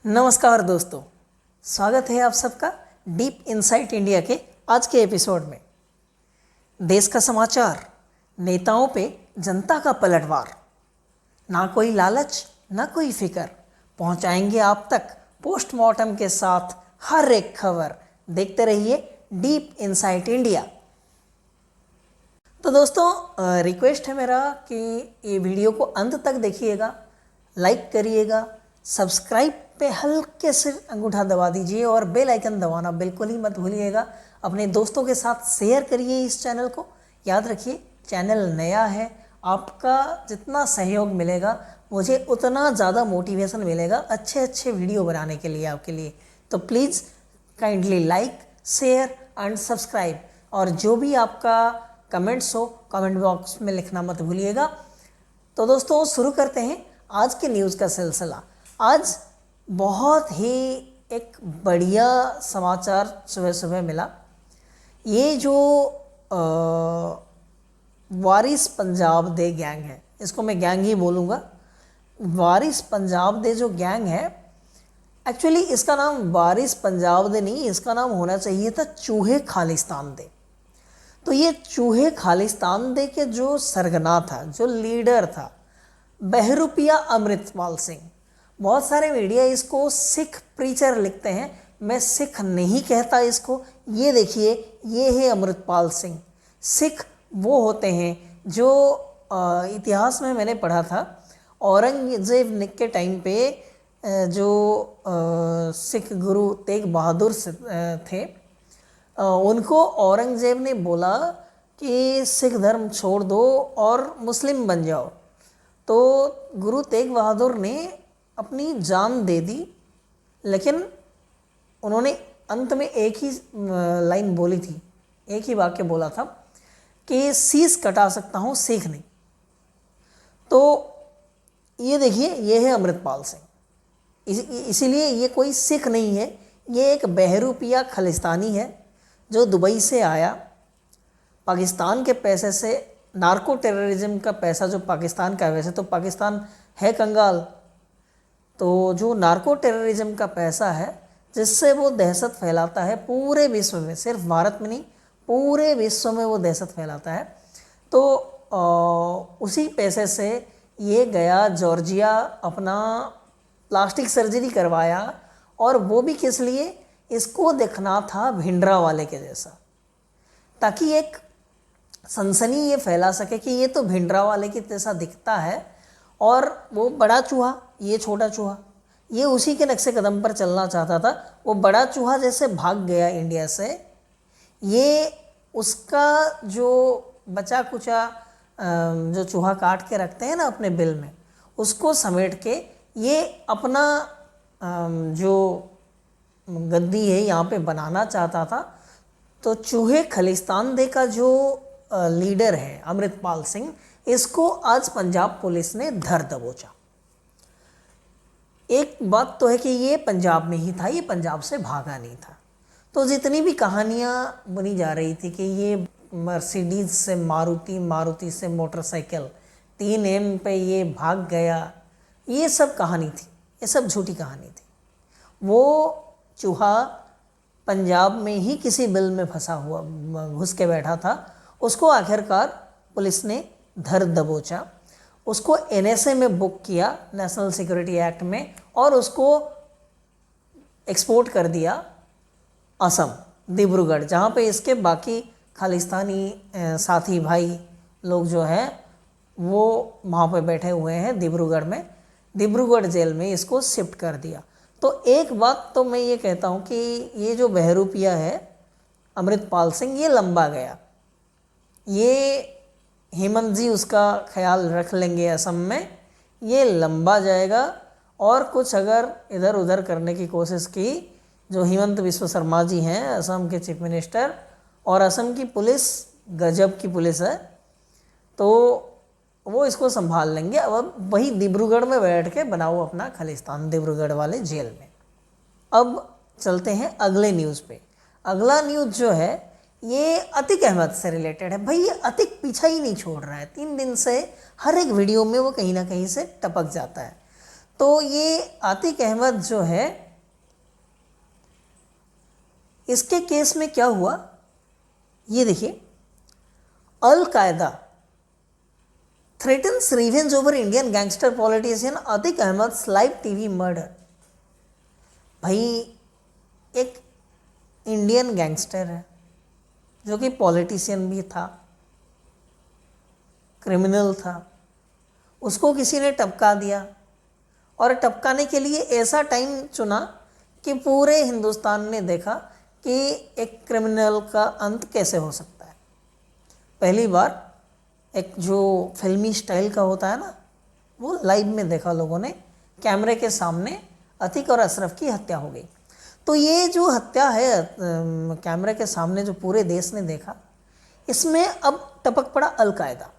नमस्कार दोस्तों, स्वागत है आप सबका डीप इनसाइट इंडिया के आज के एपिसोड में। देश का समाचार, नेताओं पे जनता का पलटवार, ना कोई लालच ना कोई फिक्र, पहुंचाएंगे आप तक पोस्टमार्टम के साथ हर एक खबर। देखते रहिए डीप इनसाइट इंडिया। तो दोस्तों, रिक्वेस्ट है मेरा कि ये वीडियो को अंत तक देखिएगा, लाइक करिएगा, सब्सक्राइब पे हल्के से अंगूठा दबा दीजिए और बेल आइकन दबाना बिल्कुल ही मत भूलिएगा। अपने दोस्तों के साथ शेयर करिए इस चैनल को। याद रखिए, चैनल नया है, आपका जितना सहयोग मिलेगा मुझे उतना ज़्यादा मोटिवेशन मिलेगा अच्छे अच्छे वीडियो बनाने के लिए आपके लिए। तो please kindly like, share and subscribe, और जो भी आपका कमेंट्स हो कमेंट बॉक्स में लिखना मत भूलिएगा। तो दोस्तों, शुरू करते हैं आज के न्यूज़ का सिलसिला। आज बहुत ही एक बढ़िया समाचार सुबह सुबह मिला। ये जो वारिस पंजाब दे गैंग है, इसको मैं गैंग ही बोलूँगा। वारिस पंजाब दे जो गैंग है, एक्चुअली इसका नाम वारिस पंजाब दे नहीं, इसका नाम होना चाहिए था चूहे खालिस्तान दे। तो ये चूहे खालिस्तान दे के जो सरगना था, जो लीडर था, बहरूपिया अमृतपाल सिंह। बहुत सारे मीडिया इसको सिख प्रीचर लिखते हैं, मैं सिख नहीं कहता इसको। ये देखिए, ये है अमृतपाल सिंह। सिख वो होते हैं जो इतिहास में मैंने पढ़ा था, औरंगजेब के टाइम पे जो सिख गुरु तेग बहादुर थे, उनको औरंगजेब ने बोला कि सिख धर्म छोड़ दो और मुस्लिम बन जाओ। तो गुरु तेग बहादुर ने अपनी जान दे दी, लेकिन उन्होंने अंत में एक ही लाइन बोली थी, एक ही वाक्य बोला था कि शीश कटा सकता हूँ, सिख नहीं। तो ये देखिए, ये है अमृतपाल सिंह। इसीलिए ये कोई सिख नहीं है, ये एक बहरूपिया खालिस्तानी है जो दुबई से आया। पाकिस्तान के पैसे से, नार्को टेररिज्म का पैसा जो पाकिस्तान का है, वैसे तो पाकिस्तान है कंगाल, तो जो नार्को टेररिज्म का पैसा है जिससे वो दहशत फैलाता है पूरे विश्व में, सिर्फ भारत में नहीं पूरे विश्व में वो दहशत फैलाता है। तो उसी पैसे से ये गया जॉर्जिया, अपना प्लास्टिक सर्जरी करवाया, और वो भी किस लिए? इसको दिखना था भिंडरावाले के जैसा, ताकि एक सनसनी ये फैला सके कि ये तो भिंडरावाले के जैसा दिखता है, और वो बड़ा चूहा, ये छोटा चूहा, ये उसी के नक्शे कदम पर चलना चाहता था। वो बड़ा चूहा जैसे भाग गया इंडिया से, ये उसका जो बचा कुचा जो चूहा काट के रखते हैं ना अपने बिल में, उसको समेट के ये अपना जो गद्दी है यहाँ पे बनाना चाहता था। तो चूहे खालिस्तान दे का जो लीडर है अमृतपाल सिंह, इसको आज पंजाब पुलिस ने धर दबोचा। एक बात तो है कि ये पंजाब में ही था, ये पंजाब से भागा नहीं था। तो जितनी भी कहानियाँ बनी जा रही थी कि ये मर्सिडीज से मारुति, मारुति से मोटरसाइकिल, 3M पे ये भाग गया, ये सब कहानी थी, ये सब झूठी कहानी थी। वो चूहा पंजाब में ही किसी बिल में फंसा हुआ, घुस के बैठा था। उसको आखिरकार पुलिस ने धर दबोचा, उसको NSA में बुक किया, नेशनल सिक्योरिटी एक्ट में, और उसको एक्सपोर्ट कर दिया असम, डिब्रूगढ़, जहाँ पे इसके बाकी खालिस्तानी साथी भाई लोग जो हैं वो वहाँ पे बैठे हुए हैं डिब्रूगढ़ में। डिब्रूगढ़ जेल में इसको शिफ्ट कर दिया। तो एक बात तो मैं ये कहता हूँ कि ये जो बहरूपिया है अमृतपाल सिंह, ये लंबा गया। ये हेमंत जी उसका ख्याल रख लेंगे असम में, ये लंबा जाएगा। और कुछ अगर इधर उधर करने की कोशिश की, जो हेमंत बिस्वा शर्मा जी हैं असम के चीफ मिनिस्टर, और असम की पुलिस गजब की पुलिस है, तो वो इसको संभाल लेंगे। अब वही डिब्रूगढ़ में बैठ के बनाओ अपना खालिस्तान, डिब्रूगढ़ वाले जेल में। अब चलते हैं अगले न्यूज़ पे। अगला न्यूज़ जो है ये अतिक अहमद से रिलेटेड है। भाई, ये अतिक पीछा ही नहीं छोड़ रहा है, 3 दिन से हर एक वीडियो में वो कहीं ना कहीं से टपक जाता है। तो ये आतिक अहमद जो है, इसके केस में क्या हुआ ये देखिए, अल कायदा threatens revenge over Indian gangster politician Atik Ahmed's live TV murder। भाई एक इंडियन गैंगस्टर है जो कि पॉलिटिशियन भी था, क्रिमिनल था, उसको किसी ने टपका दिया और टपकाने के लिए ऐसा टाइम चुना कि पूरे हिंदुस्तान ने देखा कि एक क्रिमिनल का अंत कैसे हो सकता है। पहली बार एक जो फिल्मी स्टाइल का होता है ना, वो लाइव में देखा लोगों ने, कैमरे के सामने अतिक और अशरफ की हत्या हो गई। तो ये जो हत्या है कैमरे के सामने जो पूरे देश ने देखा, इसमें अब टपक पड़ा अल कायदा।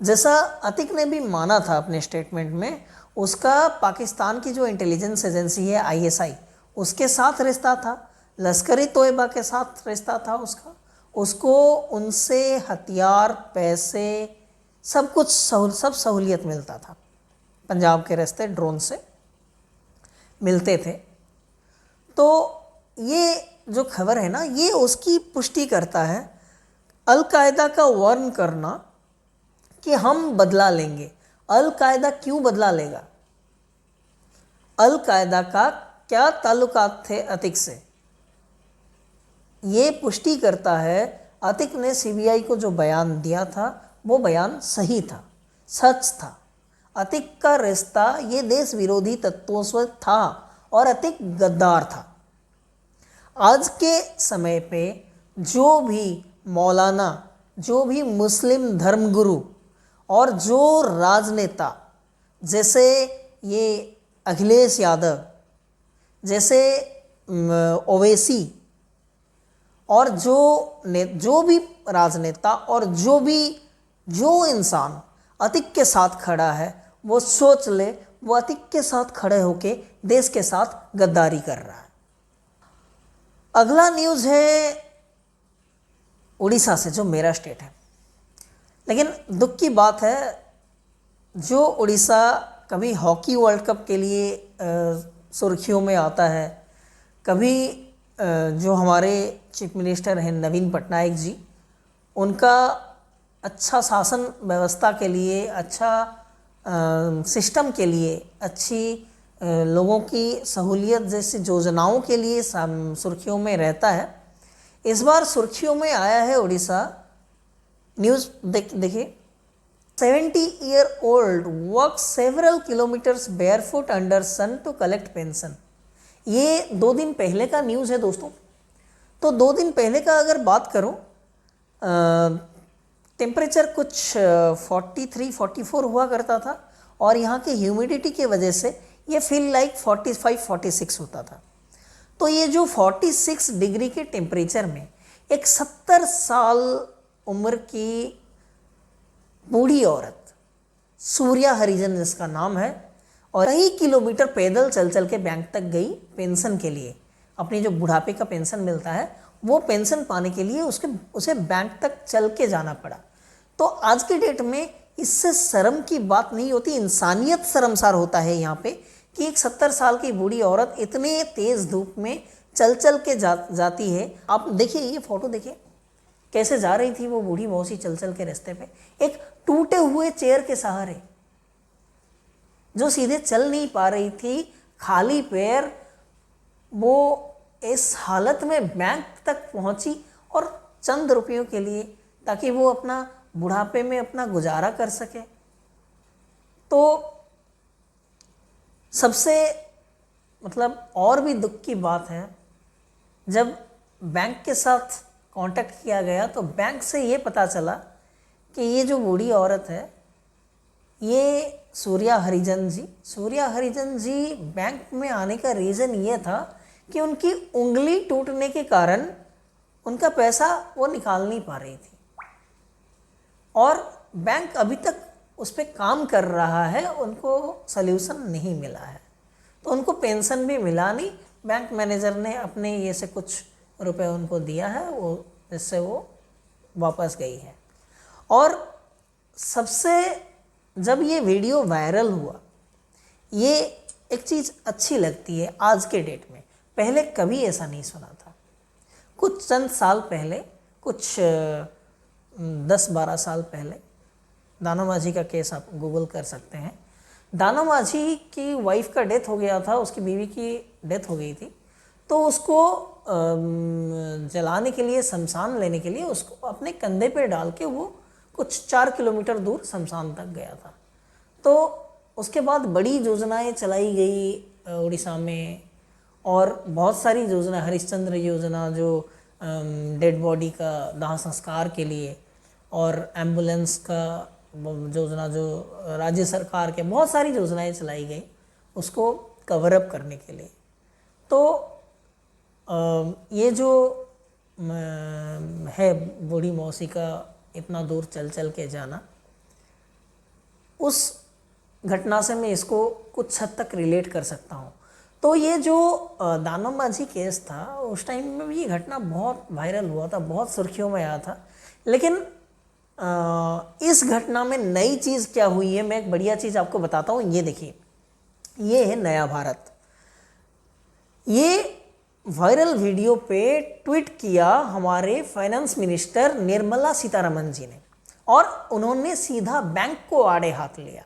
जैसा अतिक ने भी माना था अपने स्टेटमेंट में, उसका पाकिस्तान की जो इंटेलिजेंस एजेंसी है ISI, उसके साथ रिश्ता था, लश्करी तोयबा के साथ रिश्ता था उसका, उसको उनसे हथियार, पैसे, सब कुछ सब सहूलियत मिलता था, पंजाब के रास्ते ड्रोन से मिलते थे। तो ये जो खबर है ना, ये उसकी पुष्टि करता है अल कायदा का वार्न करना कि हम बदला लेंगे। अल कायदा क्यों बदला लेगा? अल कायदा का क्या ताल्लुकात थे अतिक से, ये पुष्टि करता है। अतिक ने CBI को जो बयान दिया था वो बयान सही था, सच था। अतिक का रिश्ता ये देश विरोधी तत्वों से था और अतिक गद्दार था। आज के समय पे जो भी मौलाना, जो भी मुस्लिम धर्मगुरु और जो राजनेता, जैसे ये अखिलेश यादव, जैसे ओवैसी, और जो भी राजनेता और जो इंसान अतिक के साथ खड़ा है, वो सोच ले वो अतिक के साथ खड़े होके देश के साथ गद्दारी कर रहा है। अगला न्यूज़ है उड़ीसा से, जो मेरा स्टेट है। लेकिन दुख की बात है, जो उड़ीसा कभी हॉकी वर्ल्ड कप के लिए सुर्खियों में आता है, कभी जो हमारे चीफ मिनिस्टर हैं नवीन पटनायक जी, उनका अच्छा शासन व्यवस्था के लिए, अच्छा सिस्टम के लिए, अच्छी लोगों की सहूलियत जैसी योजनाओं के लिए सुर्खियों में रहता है। इस बार सुर्खियों में आया है उड़ीसा। न्यूज़ देखिए, 70-year-old walks several kilometers barefoot under sun to collect pension। ये 2 दिन पहले का न्यूज़ है दोस्तों। तो 2 दिन पहले का अगर बात करूं, टेम्परेचर कुछ 43-44 हुआ करता था और यहाँ की ह्यूमिडिटी की वजह से ये फील लाइक 45-46 होता था। तो ये जो 46 डिग्री के टेम्परेचर में एक 70 साल उम्र की बूढ़ी औरत, सूर्या हरिजन जिसका नाम है, और कई किलोमीटर पैदल चल के बैंक तक गई पेंशन के लिए। अपनी जो बुढ़ापे का पेंशन मिलता है, वो पेंशन पाने के लिए उसे बैंक तक चल के जाना पड़ा। तो आज के डेट में इससे शर्म की बात नहीं होती, इंसानियत शर्मसार होता है यहाँ पे कि एक 70 साल की बूढ़ी औरत इतने तेज़ धूप में चल के जाती है। आप देखिए, ये फोटो देखिए कैसे जा रही थी वो बूढ़ी मौसी चल के रास्ते पे, एक टूटे हुए चेयर के सहारे, जो सीधे चल नहीं पा रही थी, खाली पैर वो इस हालत में बैंक तक पहुंची, और चंद रुपयों के लिए, ताकि वो अपना बुढ़ापे में अपना गुजारा कर सके। तो सबसे और भी दुख की बात है, जब बैंक के साथ कांटेक्ट किया गया तो बैंक से ये पता चला कि ये जो बूढ़ी औरत है, ये सूर्या हरिजन जी बैंक में आने का रीज़न ये था कि उनकी उंगली टूटने के कारण उनका पैसा वो निकाल नहीं पा रही थी, और बैंक अभी तक उस पर काम कर रहा है, उनको सल्यूशन नहीं मिला है। तो उनको पेंशन भी मिला नहीं, बैंक मैनेजर ने अपने ये से कुछ रुपए उनको दिया है, वो जिससे वो वापस गई है। और सबसे जब ये वीडियो वायरल हुआ, ये एक चीज़ अच्छी लगती है आज के डेट में, पहले कभी ऐसा नहीं सुना था। कुछ चंद साल पहले, कुछ 10-12 साल पहले दाना माझी का केस आप गूगल कर सकते हैं। दाना माझी की वाइफ का डेथ हो गया था, उसकी बीवी की डेथ हो गई थी, तो उसको जलाने के लिए, शमशान लेने के लिए उसको अपने कंधे पे डाल के वो कुछ 4 किलोमीटर दूर शमशान तक गया था। तो उसके बाद बड़ी योजनाएं चलाई गई उड़ीसा में, और बहुत सारी योजना, हरिश्चंद्र योजना जो डेड बॉडी का दाह संस्कार के लिए, और एम्बुलेंस का योजना जो राज्य सरकार के, बहुत सारी योजनाएं चलाई गई उसको कवर अप करने के लिए। तो ये जो है बूढ़ी मौसी का इतना दूर चल चल के जाना, उस घटना से मैं इसको कुछ हद तक रिलेट कर सकता हूँ। तो ये जो दाना माझी केस था, उस टाइम में भी ये घटना बहुत वायरल हुआ था, बहुत सुर्खियों में आया था। लेकिन इस घटना में नई चीज़ क्या हुई है, मैं एक बढ़िया चीज़ आपको बताता हूँ। ये देखिए, ये है नया भारत। ये वायरल वीडियो पे ट्वीट किया हमारे फाइनेंस मिनिस्टर निर्मला सीतारमण जी ने, और उन्होंने सीधा बैंक को आड़े हाथ लिया।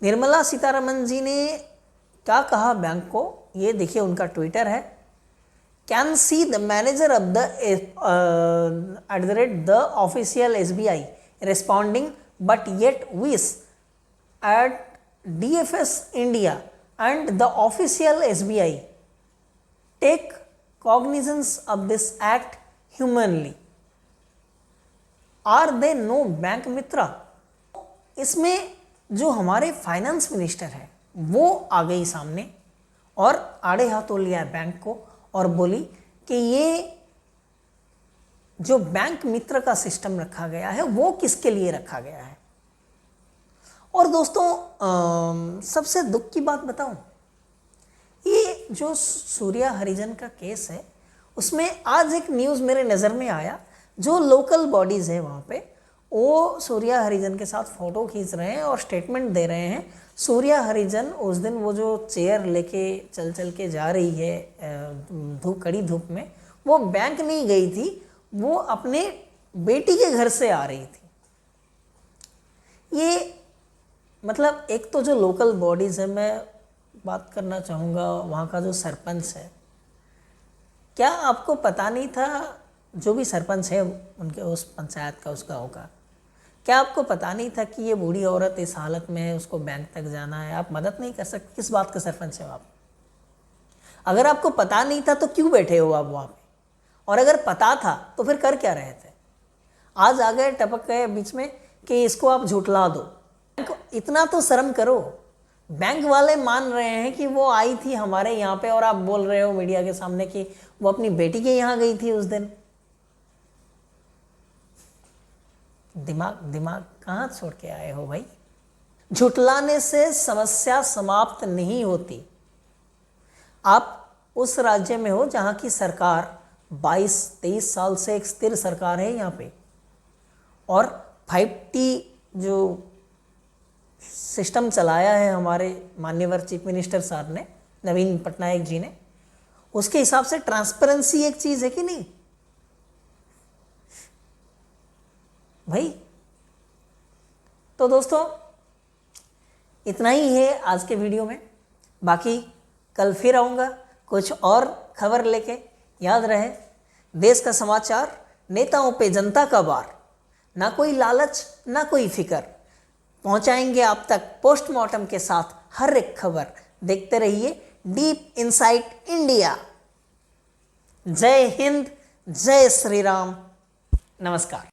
निर्मला सीतारमण जी ने क्या कहा बैंक को, ये देखिए उनका ट्विटर है। Can see the manager of the @ the official SBI responding but yet wish at DFS India and the official SBI take cognizance of this act humanly. Are they no bank Mitra? इसमें जो हमारे finance minister है वो आ गई सामने और आड़े हाथों लिया बैंक को, और बोली कि ये जो बैंक मित्र का सिस्टम रखा गया है वो किसके लिए रखा गया है। और दोस्तों सबसे दुख की बात बताऊं, ये जो सूर्या हरिजन का केस है उसमें आज एक न्यूज़ मेरे नज़र में आया। जो लोकल बॉडीज़ है वहाँ पे, वो सूर्या हरिजन के साथ फ़ोटो खींच रहे हैं और स्टेटमेंट दे रहे हैं। सूर्या हरिजन उस दिन वो जो चेयर लेके चल चल के जा रही है कड़ी धूप में, वो बैंक नहीं गई थी, वो अपने बेटी के घर से आ रही थी। ये मतलब एक तो जो लोकल बॉडीज़ है, मैं बात करना चाहूँगा वहाँ का जो सरपंच है। क्या आपको पता नहीं था, जो भी सरपंच है उनके उस पंचायत का, उस गाँव का, क्या आपको पता नहीं था कि ये बूढ़ी औरत इस हालत में है, उसको बैंक तक जाना है, आप मदद नहीं कर सकते? किस बात का सरपंच है आप? अगर आपको पता नहीं था तो क्यों बैठे हो आप वहाँ पे? और अगर पता था तो फिर कर क्या रहे थे? आज आ गए, टपक गए बीच में कि इसको आप झुठला दो। इतना तो शर्म करो। बैंक वाले मान रहे हैं कि वो आई थी हमारे यहाँ पे, और आप बोल रहे हो मीडिया के सामने कि वो अपनी बेटी के यहाँ गई थी उस दिन। दिमाग कहाँ छोड़ के आए हो भाई? झुठलाने से समस्या समाप्त नहीं होती। आप उस राज्य में हो जहाँ की सरकार 22-23 साल से एक स्थिर सरकार है यहाँ पे, और 5T जो सिस्टम चलाया है हमारे माननीय चीफ मिनिस्टर साहब ने, नवीन पटनायक जी ने, उसके हिसाब से ट्रांसपेरेंसी एक चीज़ है कि नहीं भाई? तो दोस्तों इतना ही है आज के वीडियो में। बाकी कल फिर आऊँगा कुछ और खबर लेके। याद रहे, देश का समाचार, नेताओं पे जनता का वार, ना कोई लालच ना कोई फिक्र, पहुंचाएंगे आप तक पोस्टमार्टम के साथ हर एक खबर। देखते रहिए डीप इनसाइट इंडिया। जय हिंद, जय श्री राम, नमस्कार।